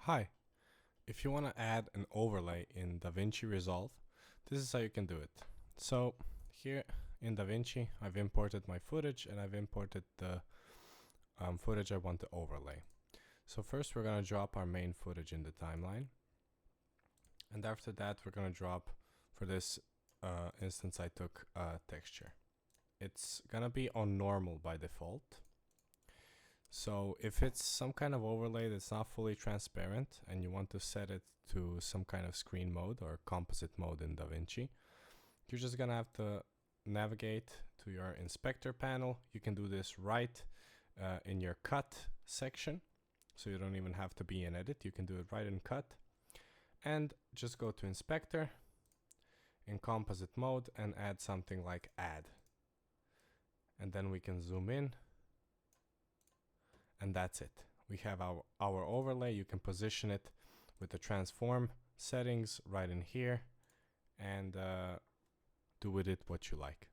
Hi, if you want to add an overlay in Davinci Resolve, this is how you can do it. So here in Davinci, I've imported my footage and I've imported the footage I want to overlay. So first we're going to drop our main footage in the timeline. And after that, we're going to drop, for this instance, I took a texture. It's going to be on normal by default. So if it's some kind of overlay that's not fully transparent and you want to set it to some kind of screen mode or composite mode in Davinci, you're just gonna have to navigate to your inspector panel. You can do this right in your cut section, so you don't even have to be in edit. You can do it right in cut and just go to inspector in composite mode and add something like add. And then we can zoom in. And that's it. We have our overlay. You can position it with the transform settings right in here and do with it what you like.